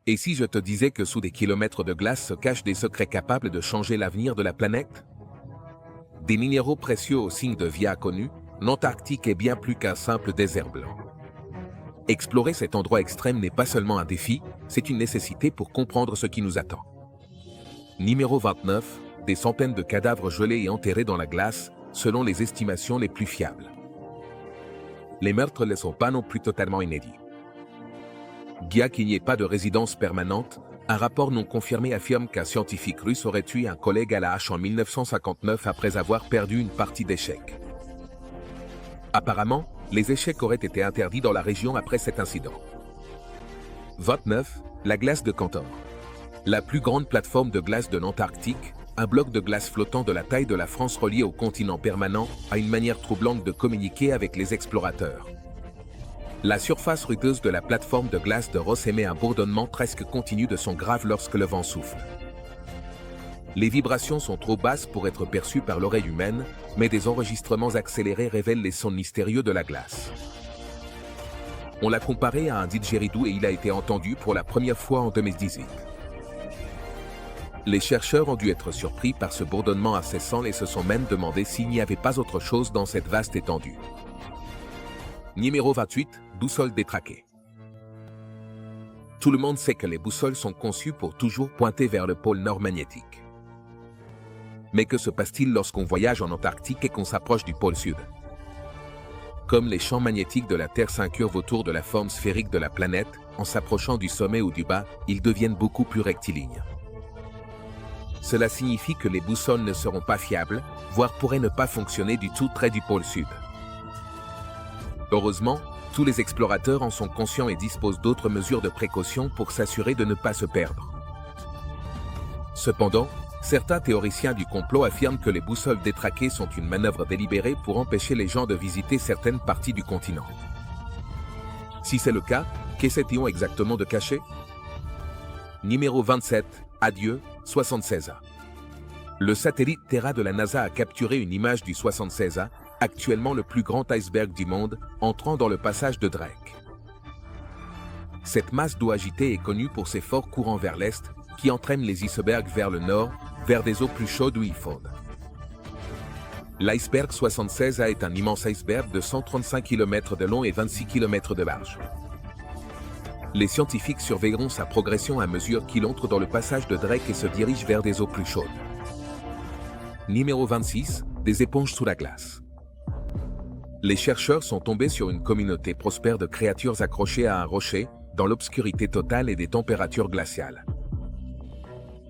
Et si je te disais que sous des kilomètres de glace se cachent des secrets capables de changer l'avenir de la planète? Des minéraux précieux aux signes de vie inconnus, l'Antarctique est bien plus qu'un simple désert blanc. Explorer cet endroit extrême n'est pas seulement un défi, c'est une nécessité pour comprendre ce qui nous attend. Numéro 29, des centaines de cadavres gelés et enterrés dans la glace, selon les estimations les plus fiables. Les meurtres ne sont pas non plus totalement inédits. Bien qu'il n'y ait pas de résidence permanente, un rapport non confirmé affirme qu'un scientifique russe aurait tué un collègue à la hache en 1959 après avoir perdu une partie d'échecs. Apparemment, les échecs auraient été interdits dans la région après cet incident. 29. La glace de Cantor. La plus grande plateforme de glace de l'Antarctique, un bloc de glace flottant de la taille de la France relié au continent permanent, a une manière troublante de communiquer avec les explorateurs. La surface rugueuse de la plateforme de glace de Ross émet un bourdonnement presque continu de son grave lorsque le vent souffle. Les vibrations sont trop basses pour être perçues par l'oreille humaine, mais des enregistrements accélérés révèlent les sons mystérieux de la glace. On l'a comparé à un didgeridoo et il a été entendu pour la première fois en 2018. Les chercheurs ont dû être surpris par ce bourdonnement incessant et se sont même demandé s'il n'y avait pas autre chose dans cette vaste étendue. Numéro 28, boussole détraquée. Tout le monde sait que les boussoles sont conçues pour toujours pointer vers le pôle nord magnétique. Mais que se passe-t-il lorsqu'on voyage en Antarctique et qu'on s'approche du pôle sud? Comme les champs magnétiques de la Terre s'incurvent autour de la forme sphérique de la planète, en s'approchant du sommet ou du bas, ils deviennent beaucoup plus rectilignes. Cela signifie que les boussoles ne seront pas fiables, voire pourraient ne pas fonctionner du tout près du pôle sud. Heureusement, tous les explorateurs en sont conscients et disposent d'autres mesures de précaution pour s'assurer de ne pas se perdre. Cependant, certains théoriciens du complot affirment que les boussoles détraquées sont une manœuvre délibérée pour empêcher les gens de visiter certaines parties du continent. Si c'est le cas, qu'essaie-t-on exactement de cacher? Numéro 27, Adieu, 76A. Le satellite Terra de la NASA a capturé une image du 76A, actuellement le plus grand iceberg du monde, entrant dans le passage de Drake. Cette masse d'eau agitée est connue pour ses forts courants vers l'est, qui entraînent les icebergs vers le nord, vers des eaux plus chaudes où ils fondent. L'iceberg 76A est un immense iceberg de 135 km de long et 26 km de large. Les scientifiques surveilleront sa progression à mesure qu'il entre dans le passage de Drake et se dirige vers des eaux plus chaudes. Numéro 26, des éponges sous la glace. Les chercheurs sont tombés sur une communauté prospère de créatures accrochées à un rocher, dans l'obscurité totale et des températures glaciales.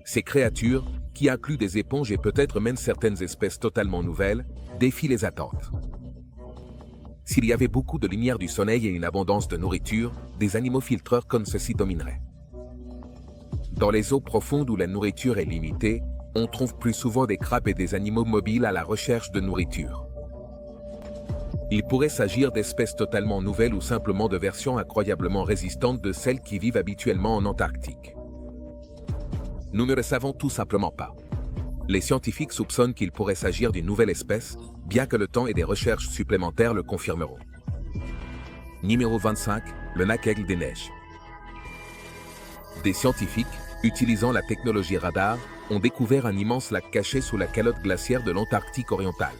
Ces créatures, qui incluent des éponges et peut-être même certaines espèces totalement nouvelles, défient les attentes. S'il y avait beaucoup de lumière du soleil et une abondance de nourriture, des animaux filtreurs comme ceux-ci domineraient. Dans les eaux profondes où la nourriture est limitée, on trouve plus souvent des crabes et des animaux mobiles à la recherche de nourriture. Il pourrait s'agir d'espèces totalement nouvelles ou simplement de versions incroyablement résistantes de celles qui vivent habituellement en Antarctique. Nous ne le savons tout simplement pas. Les scientifiques soupçonnent qu'il pourrait s'agir d'une nouvelle espèce, bien que le temps et des recherches supplémentaires le confirmeront. Numéro 25, le lac Aigle des Neiges. Des scientifiques, utilisant la technologie radar, ont découvert un immense lac caché sous la calotte glaciaire de l'Antarctique orientale.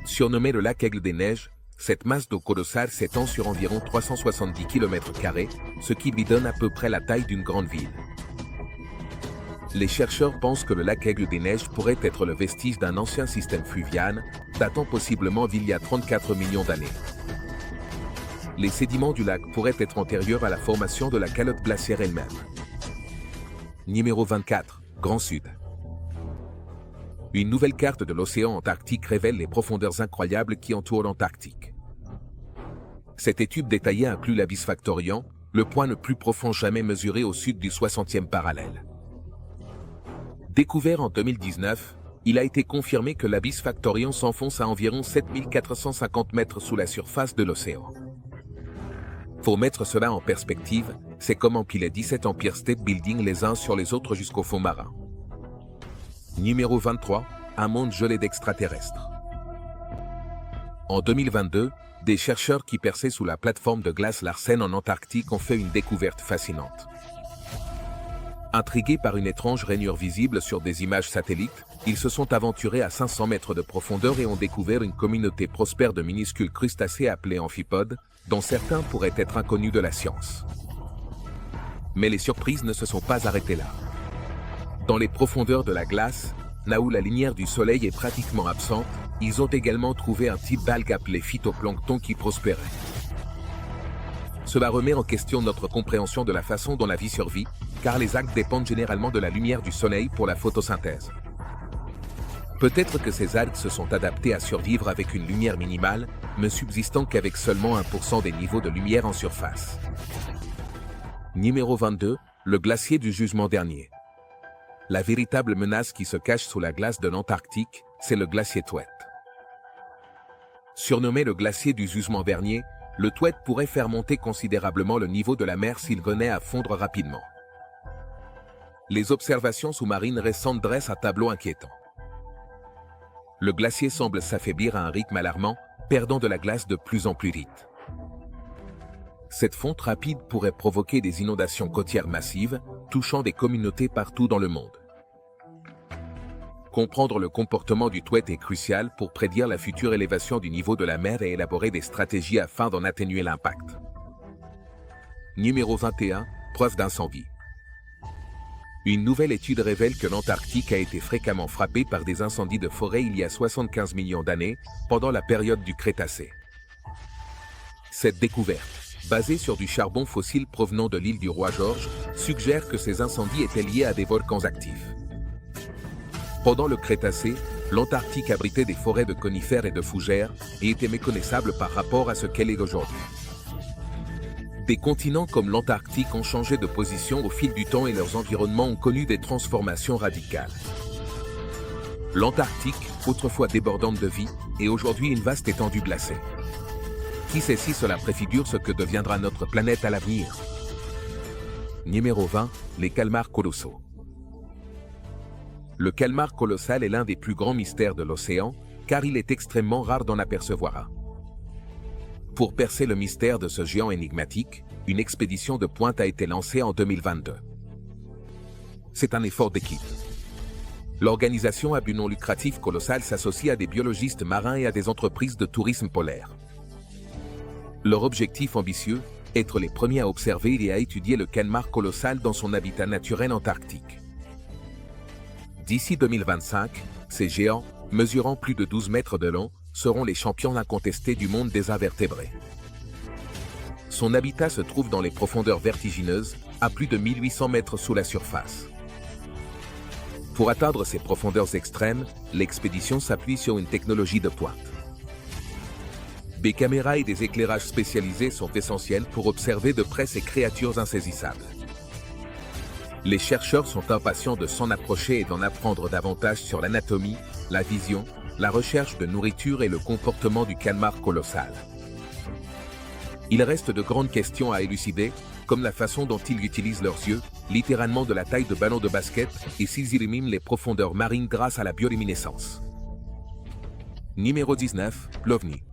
Surnommé le lac Aigle des Neiges, cette masse d'eau colossale s'étend sur environ 370 km², ce qui lui donne à peu près la taille d'une grande ville. Les chercheurs pensent que le lac Aigle des Neiges pourrait être le vestige d'un ancien système fluvial, datant possiblement d'il y a 34 millions d'années. Les sédiments du lac pourraient être antérieurs à la formation de la calotte glaciaire elle-même. Numéro 24, Grand Sud. Une nouvelle carte de l'océan Antarctique révèle les profondeurs incroyables qui entourent l'Antarctique. Cette étude détaillée inclut l'abysse Factorian, le point le plus profond jamais mesuré au sud du 60e parallèle. Découvert en 2019, il a été confirmé que l'abysse Factorian s'enfonce à environ 7450 mètres sous la surface de l'océan. Pour mettre cela en perspective, c'est comme empiler 17 Empire State Building les uns sur les autres jusqu'au fond marin. Numéro 23, un monde gelé d'extraterrestres. En 2022, des chercheurs qui perçaient sous la plateforme de glace Larsen en Antarctique ont fait une découverte fascinante. Intrigués par une étrange rainure visible sur des images satellites, ils se sont aventurés à 500 mètres de profondeur et ont découvert une communauté prospère de minuscules crustacés appelés amphipodes, dont certains pourraient être inconnus de la science. Mais les surprises ne se sont pas arrêtées là. Dans les profondeurs de la glace, là où la lumière du soleil est pratiquement absente, ils ont également trouvé un type d'algue appelé phytoplancton qui prospérait. Cela remet en question notre compréhension de la façon dont la vie survit, car les algues dépendent généralement de la lumière du soleil pour la photosynthèse. Peut-être que ces algues se sont adaptées à survivre avec une lumière minimale, ne subsistant qu'avec seulement 1% des niveaux de lumière en surface. Numéro 22, le glacier du Jugement dernier. La véritable menace qui se cache sous la glace de l'Antarctique, c'est le glacier Thwaites. Surnommé le glacier du Jugement dernier, le Thwaites pourrait faire monter considérablement le niveau de la mer s'il venait à fondre rapidement. Les observations sous-marines récentes dressent un tableau inquiétant. Le glacier semble s'affaiblir à un rythme alarmant, perdant de la glace de plus en plus vite. Cette fonte rapide pourrait provoquer des inondations côtières massives, touchant des communautés partout dans le monde. Comprendre le comportement du Thwaites est crucial pour prédire la future élévation du niveau de la mer et élaborer des stratégies afin d'en atténuer l'impact. Numéro 21, preuve d'incendie. Une nouvelle étude révèle que l'Antarctique a été fréquemment frappée par des incendies de forêt il y a 75 millions d'années, pendant la période du Crétacé. Cette découverte, basée sur du charbon fossile provenant de l'île du Roi-George, suggère que ces incendies étaient liés à des volcans actifs. Pendant le Crétacé, l'Antarctique abritait des forêts de conifères et de fougères et était méconnaissable par rapport à ce qu'elle est aujourd'hui. Des continents comme l'Antarctique ont changé de position au fil du temps et leurs environnements ont connu des transformations radicales. L'Antarctique, autrefois débordante de vie, est aujourd'hui une vaste étendue glacée. Qui sait si cela préfigure ce que deviendra notre planète à l'avenir? Numéro 20, les calmars colossaux. Le calmar colossal est l'un des plus grands mystères de l'océan, car il est extrêmement rare d'en apercevoir un. Pour percer le mystère de ce géant énigmatique, une expédition de pointe a été lancée en 2022. C'est un effort d'équipe. L'organisation à but non lucratif Colossal s'associe à des biologistes marins et à des entreprises de tourisme polaire. Leur objectif ambitieux, être les premiers à observer et à étudier le calmar colossal dans son habitat naturel antarctique. D'ici 2025, ces géants, mesurant plus de 12 mètres de long, seront les champions incontestés du monde des invertébrés. Son habitat se trouve dans les profondeurs vertigineuses, à plus de 1800 mètres sous la surface. Pour atteindre ces profondeurs extrêmes, l'expédition s'appuie sur une technologie de pointe. Des caméras et des éclairages spécialisés sont essentiels pour observer de près ces créatures insaisissables. Les chercheurs sont impatients de s'en approcher et d'en apprendre davantage sur l'anatomie, la vision, la recherche de nourriture et le comportement du calmar colossal. Il reste de grandes questions à élucider, comme la façon dont ils utilisent leurs yeux, littéralement de la taille de ballons de basket, et s'ils éliminent les profondeurs marines grâce à la bioluminescence. Numéro 19, l'OVNI.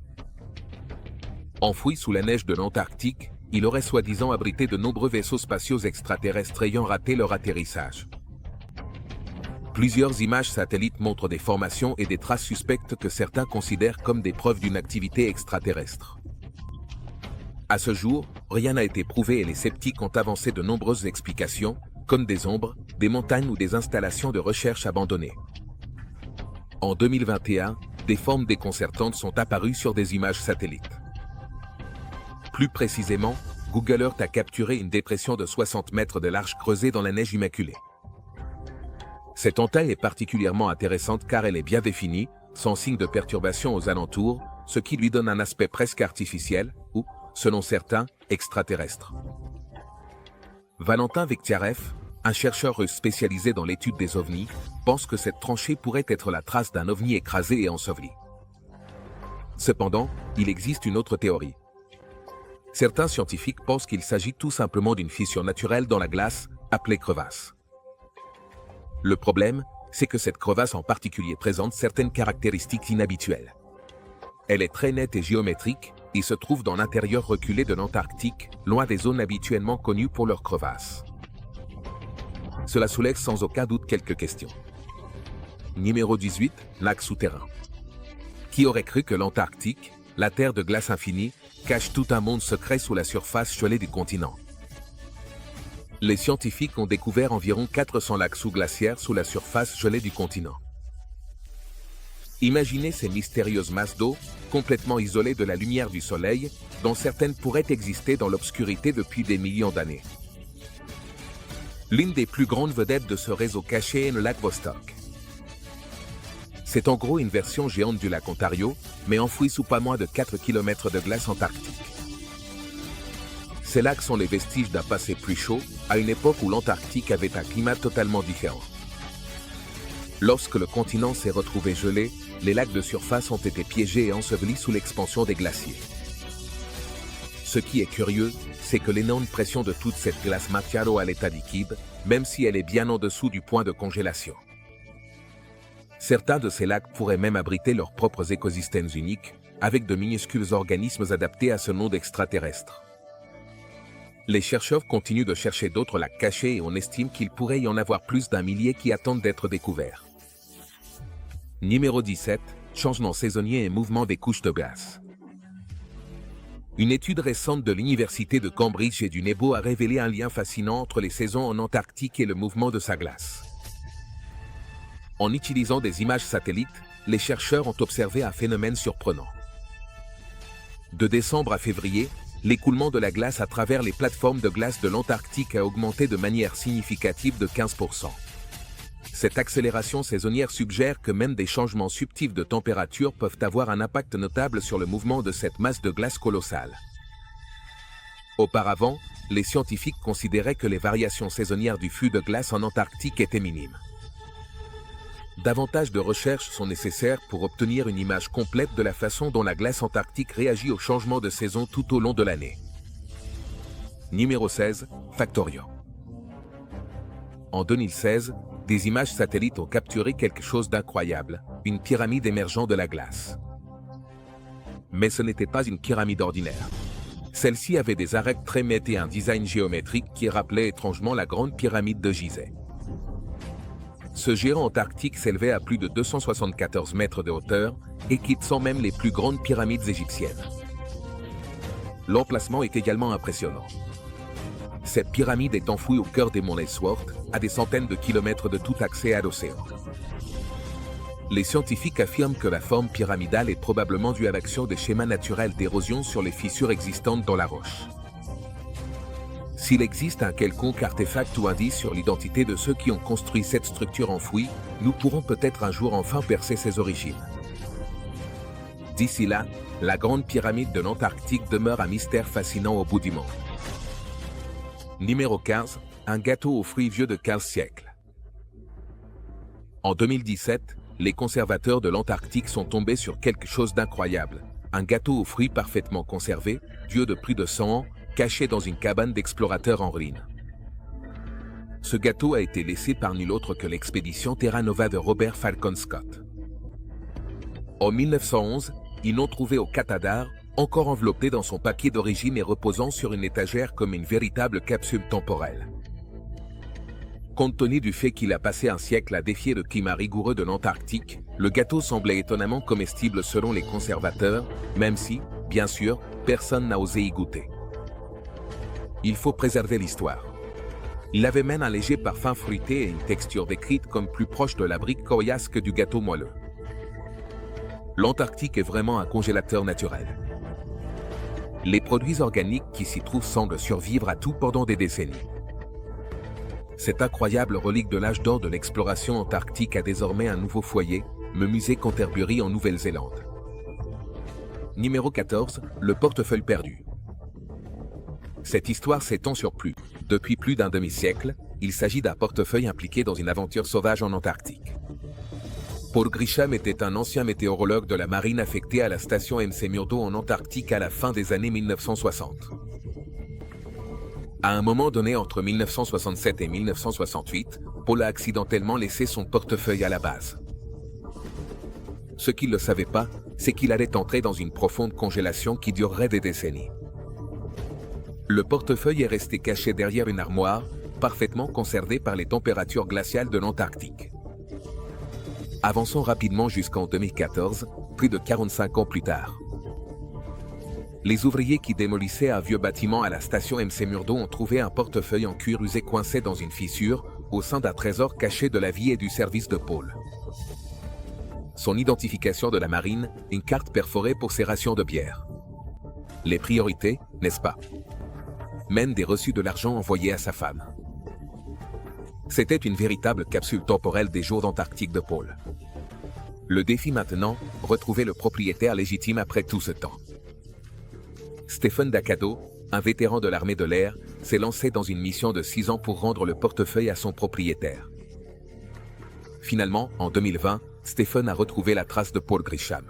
Enfoui sous la neige de l'Antarctique, il aurait soi-disant abrité de nombreux vaisseaux spatiaux extraterrestres ayant raté leur atterrissage. Plusieurs images satellites montrent des formations et des traces suspectes que certains considèrent comme des preuves d'une activité extraterrestre. À ce jour, rien n'a été prouvé et les sceptiques ont avancé de nombreuses explications, comme des ombres, des montagnes ou des installations de recherche abandonnées. En 2021, des formes déconcertantes sont apparues sur des images satellites. Plus précisément, Google Earth a capturé une dépression de 60 mètres de large creusée dans la neige immaculée. Cette entaille est particulièrement intéressante car elle est bien définie, sans signe de perturbation aux alentours, ce qui lui donne un aspect presque artificiel ou, selon certains, extraterrestre. Valentin Vektiarev, un chercheur russe spécialisé dans l'étude des ovnis, pense que cette tranchée pourrait être la trace d'un ovni écrasé et enseveli. Cependant, il existe une autre théorie. Certains scientifiques pensent qu'il s'agit tout simplement d'une fissure naturelle dans la glace, appelée crevasse. Le problème, c'est que cette crevasse en particulier présente certaines caractéristiques inhabituelles. Elle est très nette et géométrique, Il se trouve dans l'intérieur reculé de l'Antarctique, loin des zones habituellement connues pour leurs crevasses. Cela soulève sans aucun doute quelques questions. Numéro 18, lac souterrain. Qui aurait cru que l'Antarctique, la terre de glace infinie, cache tout un monde secret sous la surface gelée du continent? Les scientifiques ont découvert environ 400 lacs sous-glaciaires sous la surface gelée du continent. Imaginez ces mystérieuses masses d'eau, complètement isolées de la lumière du soleil, dont certaines pourraient exister dans l'obscurité depuis des millions d'années. L'une des plus grandes vedettes de ce réseau caché est le lac Vostok. C'est en gros une version géante du lac Ontario, mais enfoui sous pas moins de 4 km de glace antarctique. Ces lacs sont les vestiges d'un passé plus chaud, à une époque où l'Antarctique avait un climat totalement différent. Lorsque le continent s'est retrouvé gelé, les lacs de surface ont été piégés et ensevelis sous l'expansion des glaciers. Ce qui est curieux, c'est que l'énorme pression de toute cette glace maintient l'eau à l'état liquide, même si elle est bien en dessous du point de congélation. Certains de ces lacs pourraient même abriter leurs propres écosystèmes uniques, avec de minuscules organismes adaptés à ce monde extraterrestre. Les chercheurs continuent de chercher d'autres lacs cachés et on estime qu'il pourrait y en avoir plus d'1 millier qui attendent d'être découverts. Numéro 17, changement saisonnier et mouvement des couches de glace. Une étude récente de l'université de Cambridge et du NEBO a révélé un lien fascinant entre les saisons en Antarctique et le mouvement de sa glace. En utilisant des images satellites, les chercheurs ont observé un phénomène surprenant. De décembre à février, l'écoulement de la glace à travers les plateformes de glace de l'Antarctique a augmenté de manière significative de 15%. Cette accélération saisonnière suggère que même des changements subtils de température peuvent avoir un impact notable sur le mouvement de cette masse de glace colossale. Auparavant, les scientifiques considéraient que les variations saisonnières du flux de glace en Antarctique étaient minimes. Davantage de recherches sont nécessaires pour obtenir une image complète de la façon dont la glace antarctique réagit aux changements de saison tout au long de l'année. Numéro 16, Factorio. En 2016, des images satellites ont capturé quelque chose d'incroyable, une pyramide émergeant de la glace. Mais ce n'était pas une pyramide ordinaire. Celle-ci avait des arêtes très nettes et un design géométrique qui rappelait étrangement la grande pyramide de Gizeh. Ce géant antarctique s'élevait à plus de 274 mètres de hauteur, éclipsant même les plus grandes pyramides égyptiennes. L'emplacement est également impressionnant. Cette pyramide est enfouie au cœur des monts Ellsworth, à des centaines de kilomètres de tout accès à l'océan. Les scientifiques affirment que la forme pyramidale est probablement due à l'action des schémas naturels d'érosion sur les fissures existantes dans la roche. S'il existe un quelconque artefact ou indice sur l'identité de ceux qui ont construit cette structure enfouie, nous pourrons peut-être un jour enfin percer ses origines. D'ici là, la grande pyramide de l'Antarctique demeure un mystère fascinant au bout du monde. Numéro 15, un gâteau aux fruits vieux de 15 siècles. En 2017, les conservateurs de l'Antarctique sont tombés sur quelque chose d'incroyable, un gâteau aux fruits parfaitement conservé, vieux de plus de 100 ans, caché dans une cabane d'explorateurs en ruine. Ce gâteau a été laissé par nul autre que l'expédition Terra Nova de Robert Falcon Scott. En 1911, ils l'ont trouvé au Qatar, encore enveloppé dans son papier d'origine et reposant sur une étagère comme une véritable capsule temporelle. Compte tenu du fait qu'il a passé un siècle à défier le climat rigoureux de l'Antarctique, le gâteau semblait étonnamment comestible selon les conservateurs, même si, bien sûr, personne n'a osé y goûter. Il faut préserver l'histoire. Il avait même un léger parfum fruité et une texture décrite comme plus proche de la brique coriace que du gâteau moelleux. L'Antarctique est vraiment un congélateur naturel. Les produits organiques qui s'y trouvent semblent survivre à tout pendant des décennies. Cette incroyable relique de l'âge d'or de l'exploration antarctique a désormais un nouveau foyer, le musée Canterbury en Nouvelle-Zélande. Numéro 14, le portefeuille perdu. Cette histoire s'étend sur depuis plus d'un demi-siècle, il s'agit d'un portefeuille impliqué dans une aventure sauvage en Antarctique. Paul Grisham était un ancien météorologue de la marine affecté à la station McMurdo en Antarctique à la fin des années 1960. À un moment donné entre 1967 et 1968, Paul a accidentellement laissé son portefeuille à la base. Ce qu'il ne savait pas, c'est qu'il allait entrer dans une profonde congélation qui durerait des décennies. Le portefeuille est resté caché derrière une armoire, parfaitement conservé par les températures glaciales de l'Antarctique. Avançons rapidement jusqu'en 2014, plus de 45 ans plus tard. Les ouvriers qui démolissaient un vieux bâtiment à la station MC Murdo ont trouvé un portefeuille en cuir usé coincé dans une fissure, au sein d'un trésor caché de la vie et du service de Paul. Son identification de la marine, une carte perforée pour ses rations de bière. Les priorités, n'est-ce pas? Même des reçus de l'argent envoyés à sa femme. C'était une véritable capsule temporelle des jours d'Antarctique de Paul. Le défi maintenant, retrouver le propriétaire légitime après tout ce temps. Stephen Dakado, un vétéran de l'armée de l'air, s'est lancé dans une mission de 6 ans pour rendre le portefeuille à son propriétaire. Finalement, en 2020, Stephen a retrouvé la trace de Paul Grisham.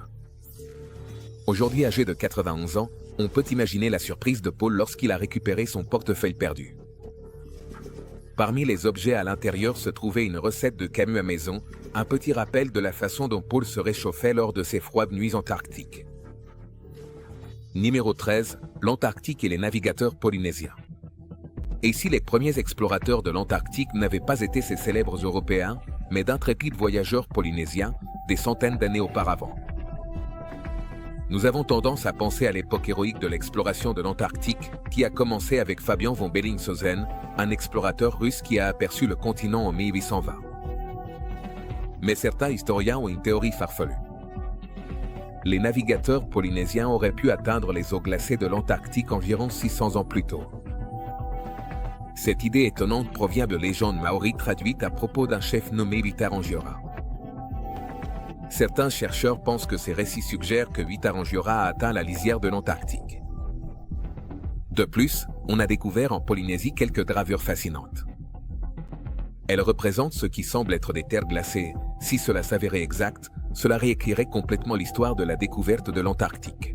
Aujourd'hui âgé de 91 ans, on peut imaginer la surprise de Paul lorsqu'il a récupéré son portefeuille perdu. Parmi les objets à l'intérieur se trouvait une recette de Camus à maison, un petit rappel de la façon dont Paul se réchauffait lors de ses froides nuits antarctiques. Numéro 13, l'Antarctique et les navigateurs polynésiens. Et si les premiers explorateurs de l'Antarctique n'avaient pas été ces célèbres Européens, mais d'intrépides voyageurs polynésiens, des centaines d'années auparavant? Nous avons tendance à penser à l'époque héroïque de l'exploration de l'Antarctique, qui a commencé avec Fabian von Bellingshausen, un explorateur russe qui a aperçu le continent en 1820. Mais certains historiens ont une théorie farfelue. Les navigateurs polynésiens auraient pu atteindre les eaux glacées de l'Antarctique environ 600 ans plus tôt. Cette idée étonnante provient de légendes maoris traduites à propos d'un chef nommé Witarangiora. Certains chercheurs pensent que ces récits suggèrent que Witarangiora a atteint la lisière de l'Antarctique. De plus, on a découvert en Polynésie quelques gravures fascinantes. Elles représentent ce qui semble être des terres glacées. Si cela s'avérait exact, cela réécrirait complètement l'histoire de la découverte de l'Antarctique.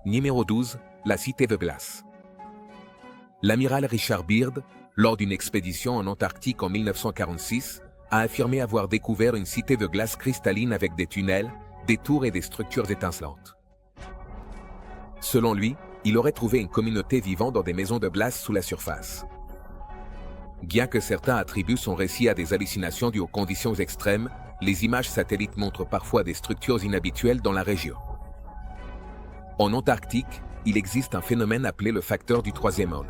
Numéro 12, la cité de glace. L'amiral Richard Byrd, lors d'une expédition en Antarctique en 1946, a affirmé avoir découvert une cité de glace cristalline avec des tunnels, des tours et des structures étincelantes. Selon lui, il aurait trouvé une communauté vivant dans des maisons de glace sous la surface. Bien que certains attribuent son récit à des hallucinations dues aux conditions extrêmes, les images satellites montrent parfois des structures inhabituelles dans la région. En Antarctique, il existe un phénomène appelé le facteur du troisième homme.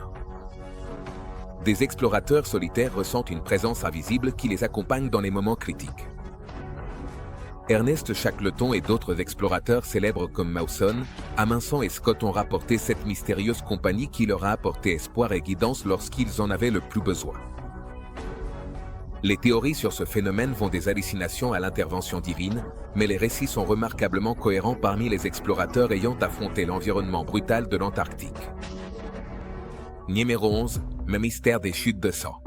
Des explorateurs solitaires ressentent une présence invisible qui les accompagne dans les moments critiques. Ernest Shackleton et d'autres explorateurs célèbres comme Mawson, Amundsen et Scott ont rapporté cette mystérieuse compagnie qui leur a apporté espoir et guidance lorsqu'ils en avaient le plus besoin. Les théories sur ce phénomène vont des hallucinations à l'intervention divine, mais les récits sont remarquablement cohérents parmi les explorateurs ayant affronté l'environnement brutal de l'Antarctique. Numéro 11, le mystère des chutes de sang.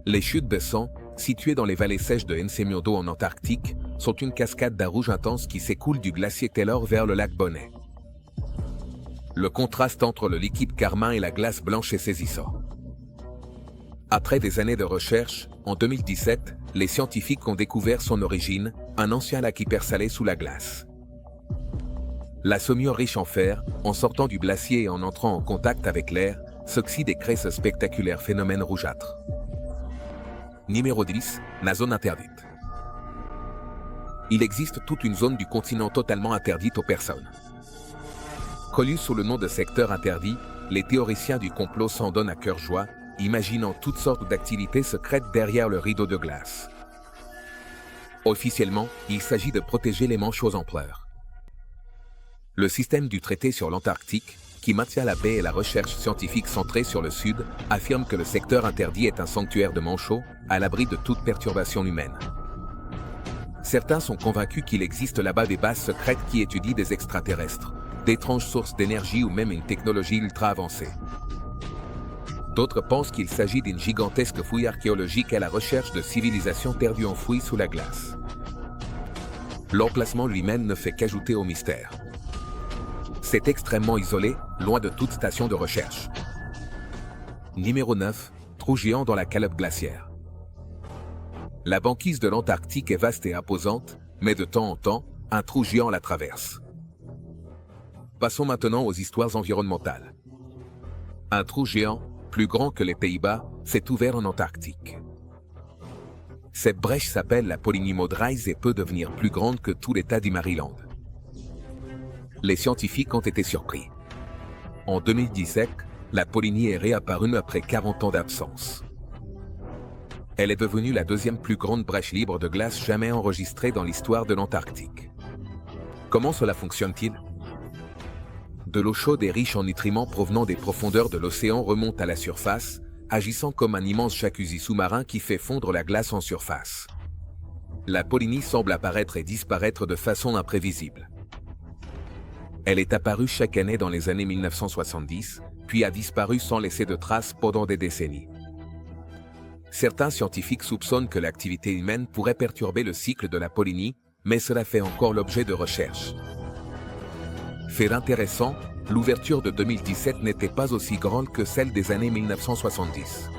Les chutes de sang, situées dans les vallées sèches de Nsemiurdo en Antarctique, sont une cascade d'un rouge intense qui s'écoule du glacier Taylor vers le lac Bonnet. Le contraste entre le liquide carmin et la glace blanche est saisissant. Après des années de recherche, en 2017, les scientifiques ont découvert son origine, un ancien lac hypersalé sous la glace. La saumure riche en fer, en sortant du glacier et en entrant en contact avec l'air, s'oxyde et crée ce spectaculaire phénomène rougeâtre. Numéro 10, la zone interdite. Il existe toute une zone du continent totalement interdite aux personnes. Connue sous le nom de secteur interdit, les théoriciens du complot s'en donnent à cœur joie, imaginant toutes sortes d'activités secrètes derrière le rideau de glace. Officiellement, il s'agit de protéger les manchots empereurs. Le système du traité sur l'Antarctique, qui maintient la paix et la recherche scientifique centrée sur le Sud, affirme que le secteur interdit est un sanctuaire de manchots, à l'abri de toute perturbation humaine. Certains sont convaincus qu'il existe là-bas des bases secrètes qui étudient des extraterrestres, d'étranges sources d'énergie ou même une technologie ultra avancée. D'autres pensent qu'il s'agit d'une gigantesque fouille archéologique à la recherche de civilisations perdues enfouies sous la glace. L'emplacement lui-même ne fait qu'ajouter au mystère. C'est extrêmement isolé, loin de toute station de recherche. Numéro 9, trou géant dans la calotte glaciaire. La banquise de l'Antarctique est vaste et imposante, mais de temps en temps, un trou géant la traverse. Passons maintenant aux histoires environnementales. Un trou géant, plus grand que les Pays-Bas, s'est ouvert en Antarctique. Cette brèche s'appelle la Polynimo Dries et peut devenir plus grande que tout l'État du Maryland. Les scientifiques ont été surpris. En 2017, la Polynie est réapparue après 40 ans d'absence. Elle est devenue la deuxième plus grande brèche libre de glace jamais enregistrée dans l'histoire de l'Antarctique. Comment cela fonctionne-t-il? De l'eau chaude et riche en nutriments provenant des profondeurs de l'océan remonte à la surface, agissant comme un immense jacuzzi sous-marin qui fait fondre la glace en surface. La Polynie semble apparaître et disparaître de façon imprévisible. Elle est apparue chaque année dans les années 1970, puis a disparu sans laisser de traces pendant des décennies. Certains scientifiques soupçonnent que l'activité humaine pourrait perturber le cycle de la Polynie, mais cela fait encore l'objet de recherches. Fait intéressant, l'ouverture de 2017 n'était pas aussi grande que celle des années 1970.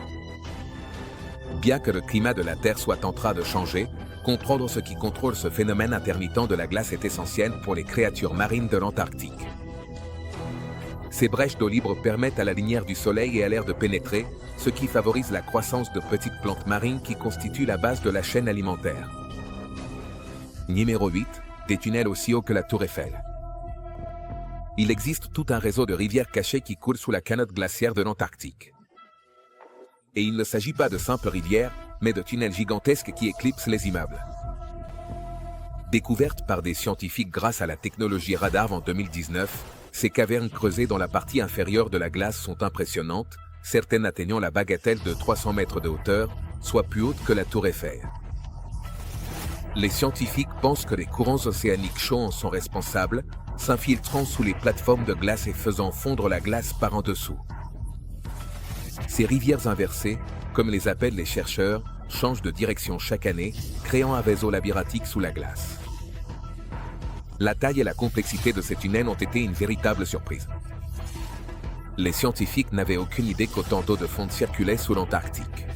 Bien que le climat de la Terre soit en train de changer, comprendre ce qui contrôle ce phénomène intermittent de la glace est essentiel pour les créatures marines de l'Antarctique. Ces brèches d'eau libre permettent à la lumière du soleil et à l'air de pénétrer, ce qui favorise la croissance de petites plantes marines qui constituent la base de la chaîne alimentaire. Numéro 8. Des tunnels aussi hauts que la Tour Eiffel. Il existe tout un réseau de rivières cachées qui coulent sous la calotte glaciaire de l'Antarctique. Et il ne s'agit pas de simples rivières, mais de tunnels gigantesques qui éclipsent les immeubles. Découvertes par des scientifiques grâce à la technologie radar en 2019, ces cavernes creusées dans la partie inférieure de la glace sont impressionnantes, certaines atteignant la bagatelle de 300 mètres de hauteur, soit plus haute que la Tour Eiffel. Les scientifiques pensent que les courants océaniques chauds en sont responsables, s'infiltrant sous les plateformes de glace et faisant fondre la glace par en dessous. Ces rivières inversées, comme les appellent les chercheurs, changent de direction chaque année, créant un vaisseau labyrinthique sous la glace. La taille et la complexité de ces tunnels ont été une véritable surprise. Les scientifiques n'avaient aucune idée qu'autant d'eau de fonte circulait sous l'Antarctique.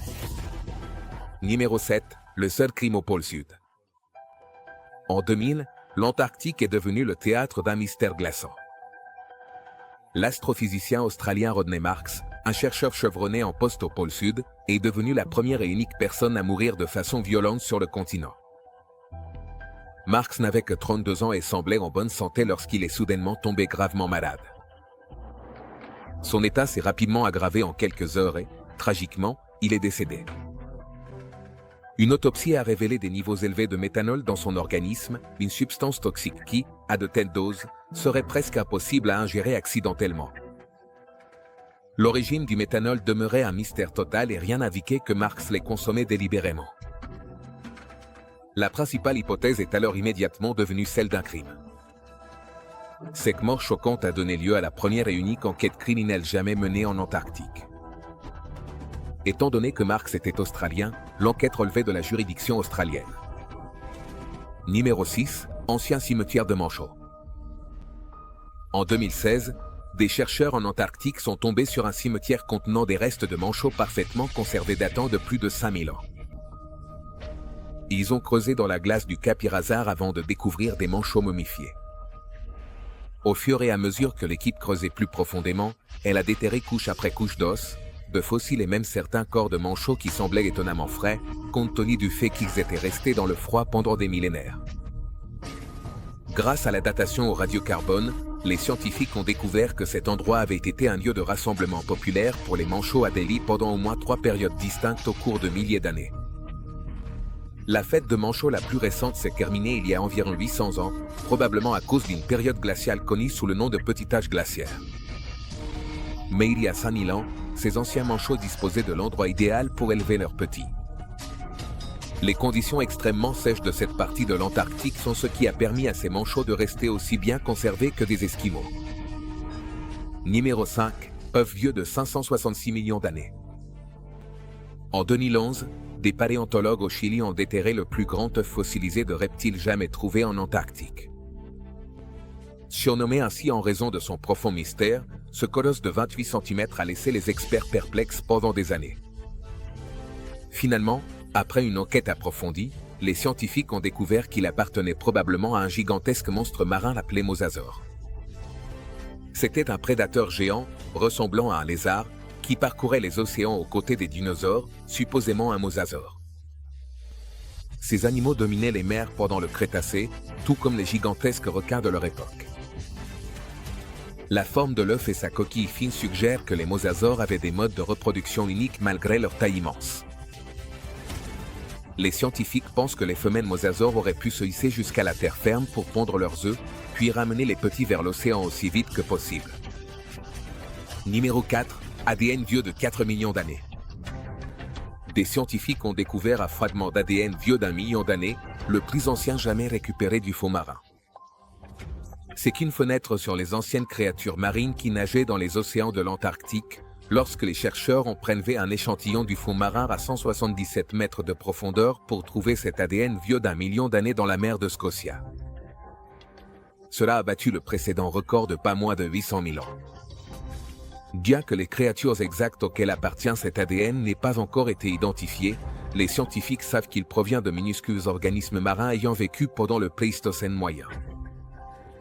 Numéro 7. Le seul crime au pôle Sud. En 2000, l'Antarctique est devenu le théâtre d'un mystère glaçant. L'astrophysicien australien Rodney Marks, un chercheur chevronné en poste au pôle Sud, est devenu la première et unique personne à mourir de façon violente sur le continent. Marks n'avait que 32 ans et semblait en bonne santé lorsqu'il est soudainement tombé gravement malade. Son état s'est rapidement aggravé en quelques heures et, tragiquement, il est décédé. Une autopsie a révélé des niveaux élevés de méthanol dans son organisme, une substance toxique qui, à de telles doses, serait presque impossible à ingérer accidentellement. L'origine du méthanol demeurait un mystère total et rien n'indiquait que Marks l'ait consommé délibérément. La principale hypothèse est alors immédiatement devenue celle d'un crime. Cette mort choquante a donné lieu à la première et unique enquête criminelle jamais menée en Antarctique. Étant donné que Marks était australien, l'enquête relevait de la juridiction australienne. Numéro 6. Ancien cimetière de manchots. En 2016, des chercheurs en Antarctique sont tombés sur un cimetière contenant des restes de manchots parfaitement conservés datant de plus de 5000 ans. Ils ont creusé dans la glace du Cap Irazar avant de découvrir des manchots momifiés. Au fur et à mesure que l'équipe creusait plus profondément, elle a déterré couche après couche d'os, de fossiles et même certains corps de manchots qui semblaient étonnamment frais, compte tenu du fait qu'ils étaient restés dans le froid pendant des millénaires. Grâce à la datation au radiocarbone, les scientifiques ont découvert que cet endroit avait été un lieu de rassemblement populaire pour les manchots à Delhi pendant au moins 3 périodes distinctes au cours de milliers d'années. La fête de manchots la plus récente s'est terminée il y a environ 800 ans, probablement à cause d'une période glaciale connue sous le nom de petit âge glaciaire. Mais il y a 5000 ans, ces anciens manchots disposaient de l'endroit idéal pour élever leurs petits. Les conditions extrêmement sèches de cette partie de l'Antarctique sont ce qui a permis à ces manchots de rester aussi bien conservés que des Esquimaux. Numéro 5. Œuf vieux de 566 millions d'années. En 2011, des paléontologues au Chili ont déterré le plus grand œuf fossilisé de reptiles jamais trouvé en Antarctique. Surnommé ainsi en raison de son profond mystère, ce colosse de 28 cm a laissé les experts perplexes pendant des années. Finalement, après une enquête approfondie, les scientifiques ont découvert qu'il appartenait probablement à un gigantesque monstre marin appelé mosasaure. C'était un prédateur géant, ressemblant à un lézard, qui parcourait les océans aux côtés des dinosaures, supposément un mosasaure. Ces animaux dominaient les mers pendant le Crétacé, tout comme les gigantesques requins de leur époque. La forme de l'œuf et sa coquille fine suggèrent que les mosasaures avaient des modes de reproduction uniques malgré leur taille immense. Les scientifiques pensent que les femelles mosasaures auraient pu se hisser jusqu'à la terre ferme pour pondre leurs œufs, puis ramener les petits vers l'océan aussi vite que possible. Numéro 4. ADN vieux de 4 millions d'années. Des scientifiques ont découvert un fragment d'ADN vieux d'1 million d'années, le plus ancien jamais récupéré du fond marin. C'est qu'une fenêtre sur les anciennes créatures marines qui nageaient dans les océans de l'Antarctique, lorsque les chercheurs ont prélevé un échantillon du fond marin à 177 mètres de profondeur pour trouver cet ADN vieux d'1 million d'années dans la mer de Scotia. Cela a battu le précédent record de pas moins de 800 000 ans. Bien que les créatures exactes auxquelles appartient cet ADN n'aient pas encore été identifiées, les scientifiques savent qu'il provient de minuscules organismes marins ayant vécu pendant le Pléistocène moyen.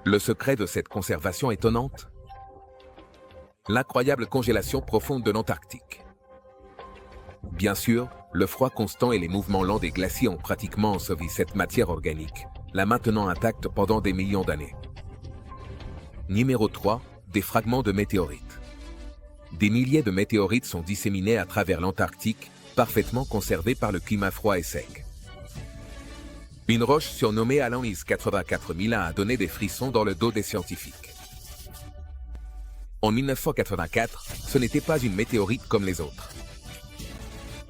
Le secret de cette conservation étonnante ? L'incroyable congélation profonde de l'Antarctique. Bien sûr, le froid constant et les mouvements lents des glaciers ont pratiquement enseveli cette matière organique, la maintenant intacte pendant des millions d'années. Numéro 3. Des fragments de météorites. Des milliers de météorites sont disséminés à travers l'Antarctique, parfaitement conservés par le climat froid et sec. Une roche surnommée Alanis 84001 a donné des frissons dans le dos des scientifiques. En 1984, ce n'était pas une météorite comme les autres.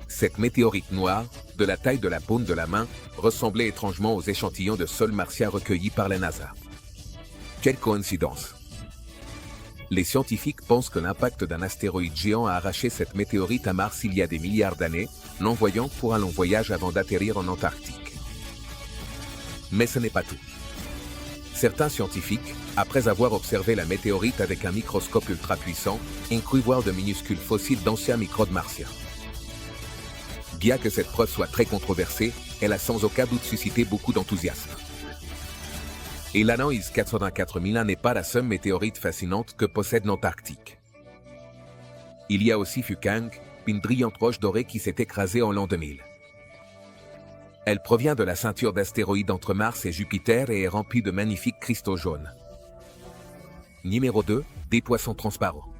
Cette météorite noire, de la taille de la paume de la main, ressemblait étrangement aux échantillons de sol martien recueillis par la NASA. Quelle coïncidence! Les scientifiques pensent que l'impact d'un astéroïde géant a arraché cette météorite à Mars il y a des milliards d'années, l'envoyant pour un long voyage avant d'atterrir en Antarctique. Mais ce n'est pas tout. Certains scientifiques, après avoir observé la météorite avec un microscope ultra puissant, ont cru voir de minuscules fossiles d'anciens microbes martiens. Bien que cette preuve soit très controversée, elle a sans aucun doute suscité beaucoup d'enthousiasme. Et l'Anaïs 84001 n'est pas la seule météorite fascinante que possède l'Antarctique. Il y a aussi Fukang, une brillante roche dorée qui s'est écrasée en l'an 2000. Elle provient de la ceinture d'astéroïdes entre Mars et Jupiter et est remplie de magnifiques cristaux jaunes. Numéro 2. Des poissons transparents.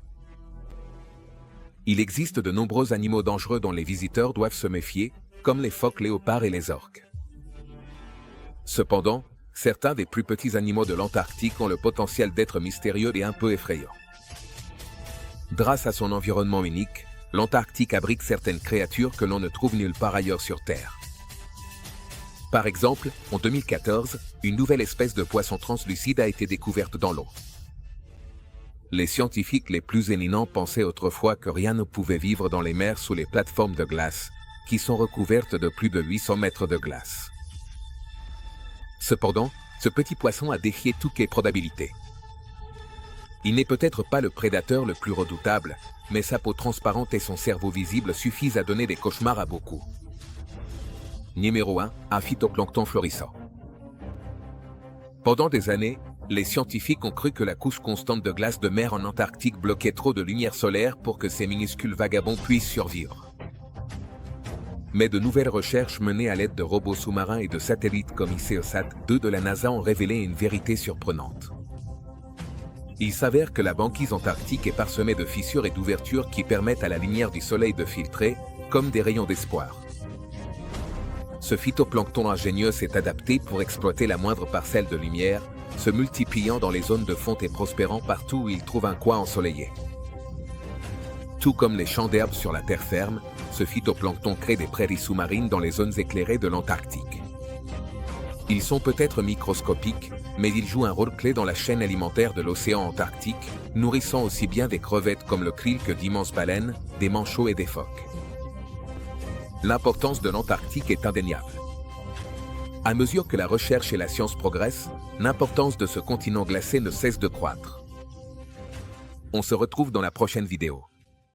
Il existe de nombreux animaux dangereux dont les visiteurs doivent se méfier, comme les phoques léopards et les orques. Cependant, certains des plus petits animaux de l'Antarctique ont le potentiel d'être mystérieux et un peu effrayants. Grâce à son environnement unique, l'Antarctique abrite certaines créatures que l'on ne trouve nulle part ailleurs sur Terre. Par exemple, en 2014, une nouvelle espèce de poisson translucide a été découverte dans l'eau. Les scientifiques les plus éminents pensaient autrefois que rien ne pouvait vivre dans les mers sous les plateformes de glace, qui sont recouvertes de plus de 800 mètres de glace. Cependant, ce petit poisson a défié toutes les probabilités. Il n'est peut-être pas le prédateur le plus redoutable, mais sa peau transparente et son cerveau visible suffisent à donner des cauchemars à beaucoup. Numéro 1. Un phytoplancton florissant. Pendant des années, les scientifiques ont cru que la couche constante de glace de mer en Antarctique bloquait trop de lumière solaire pour que ces minuscules vagabonds puissent survivre. Mais de nouvelles recherches menées à l'aide de robots sous-marins et de satellites comme ICEOSat 2 de la NASA ont révélé une vérité surprenante. Il s'avère que la banquise antarctique est parsemée de fissures et d'ouvertures qui permettent à la lumière du soleil de filtrer, comme des rayons d'espoir. Ce phytoplancton ingénieux s'est adapté pour exploiter la moindre parcelle de lumière, se multipliant dans les zones de fonte et prospérant partout où il trouve un coin ensoleillé. Tout comme les champs d'herbe sur la terre ferme, ce phytoplancton crée des prairies sous-marines dans les zones éclairées de l'Antarctique. Ils sont peut-être microscopiques, mais ils jouent un rôle clé dans la chaîne alimentaire de l'océan Antarctique, nourrissant aussi bien des crevettes comme le krill que d'immenses baleines, des manchots et des phoques. L'importance de l'Antarctique est indéniable. À mesure que la recherche et la science progressent, l'importance de ce continent glacé ne cesse de croître. On se retrouve dans la prochaine vidéo.